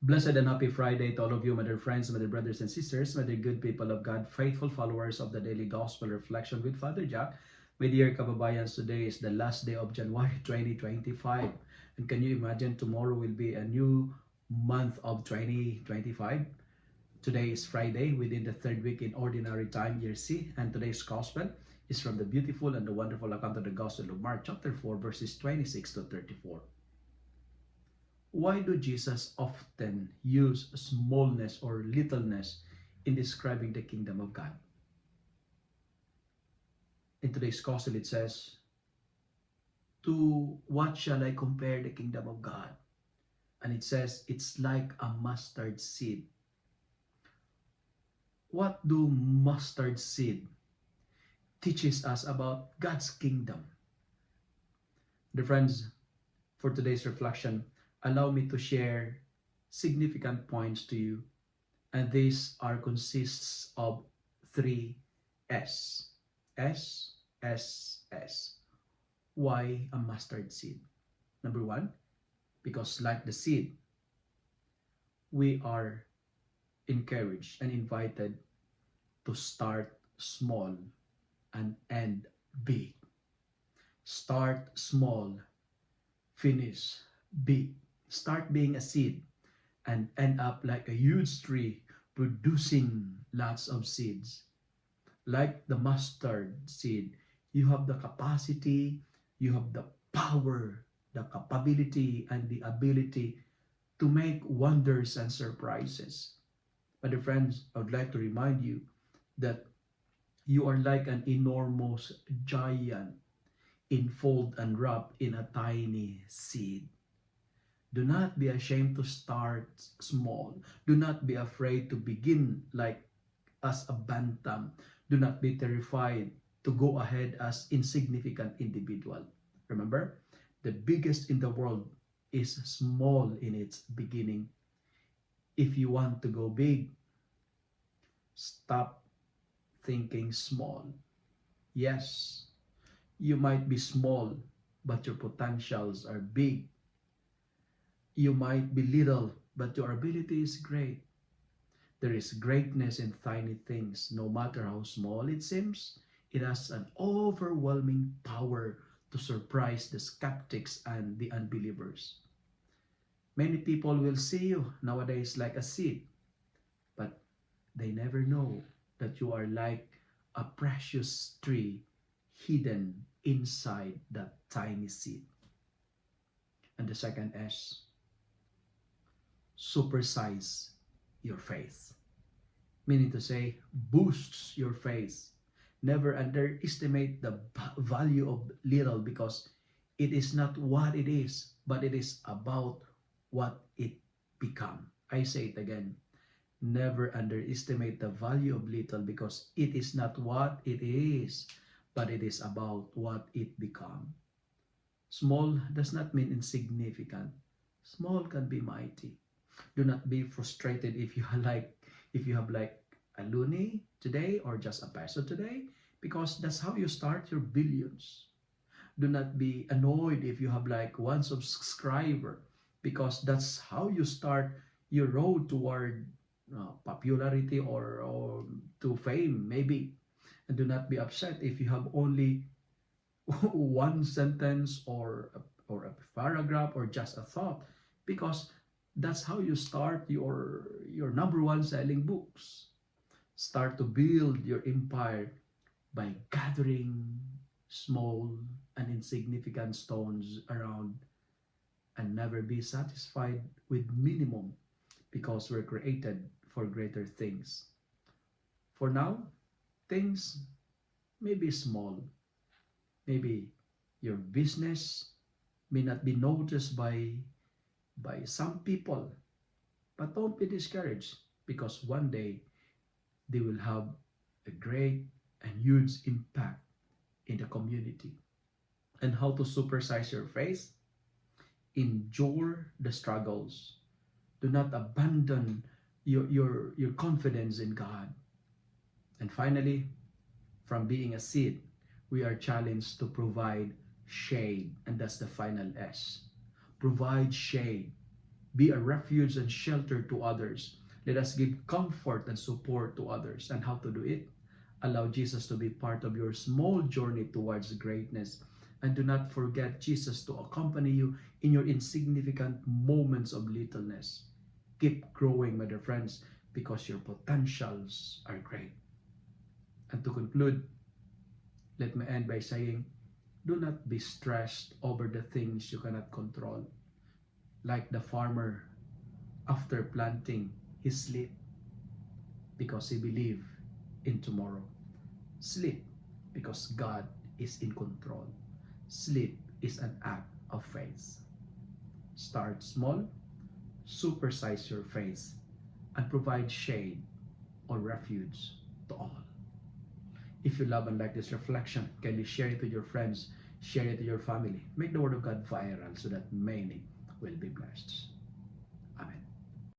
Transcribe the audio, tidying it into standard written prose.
Blessed and happy Friday to all of you, my dear friends, my dear brothers and sisters, my dear good people of God, faithful followers of the Daily Gospel Reflection with Father Jack. My dear kababayans, today is the last day of January 2025. And can you imagine tomorrow will be a new month of 2025? Today is Friday within the third week in Ordinary Time, Year C, and today's Gospel is from the beautiful and the wonderful account of the Gospel of Mark, chapter 4, verses 26 to 34. Why do Jesus often use smallness or littleness in describing the kingdom of God? In today's gospel it says, to what shall I compare the kingdom of God? And it says, it's like a mustard seed. What do mustard seed teaches us about God's kingdom? Dear friends, for today's reflection, allow me to share significant points to you, and these are consists of 3 S. S, S, S. Why a mustard seed? Number 1, because like the seed, we are encouraged and invited to start small and end big. Start small, finish big. Start being a seed and end up like a huge tree producing lots of seeds. Like the mustard seed, you have the capacity, you have the power, the capability, and the ability to make wonders and surprises. But dear friends, I would like to remind you that you are like an enormous giant enfolded and wrapped in a tiny seed. Do not be ashamed to start small. Do not be afraid to begin like as a bantam. Do not be terrified to go ahead as insignificant individual. Remember, the biggest in the world is small in its beginning. If you want to go big, stop thinking small. Yes, you might be small, but your potentials are big. You might be little, but your ability is great. There is greatness in tiny things. No matter how small it seems, it has an overwhelming power to surprise the skeptics and the unbelievers. Many people will see you nowadays like a seed, but they never know that you are like a precious tree hidden inside that tiny seed. And the second S, supersize your faith. Meaning to say, boosts your faith. Never underestimate the value of little, because it is not what it is, but it is about what it become. I say it again. Never underestimate the value of little, because it is not what it is, but it is about what it become. Small does not mean insignificant. Small can be mighty. Do not be frustrated if you have like a loonie today or just a peso today, because that's how you start your billions. Do not be annoyed if you have like one subscriber, because that's how you start your road toward popularity or to fame maybe. And do not be upset if you have only one sentence or a paragraph or just a thought, because that's how you start your number one selling books. Start to build your empire by gathering small and insignificant stones around, and never be satisfied with minimum, because we're created for greater things. For now, things may be small. Maybe your business may not be noticed by some people, but don't be discouraged, because one day they will have a great and huge impact in the community. And how to supersize your faith? Endure the struggles. Do not abandon your confidence in God. And finally, from being a seed, we are challenged to provide shade, and that's the final S. Provide shade. be a refuge and shelter to others. Let us give comfort and support to others. And how to do it? Allow Jesus to be part of your small journey towards greatness. And do not forget Jesus to accompany you in your insignificant moments of littleness. Keep growing, my dear friends, because your potentials are great. And to conclude, let me end by saying, do not be stressed over the things you cannot control. Like the farmer, after planting, he sleep because he believed in tomorrow. Sleep because God is in control. Sleep is an act of faith. Start small, supersize your faith, and provide shade or refuge to all. If you love and like this reflection, kindly share it with your friends, share it to your family. Make the Word of God viral so that many will be blessed.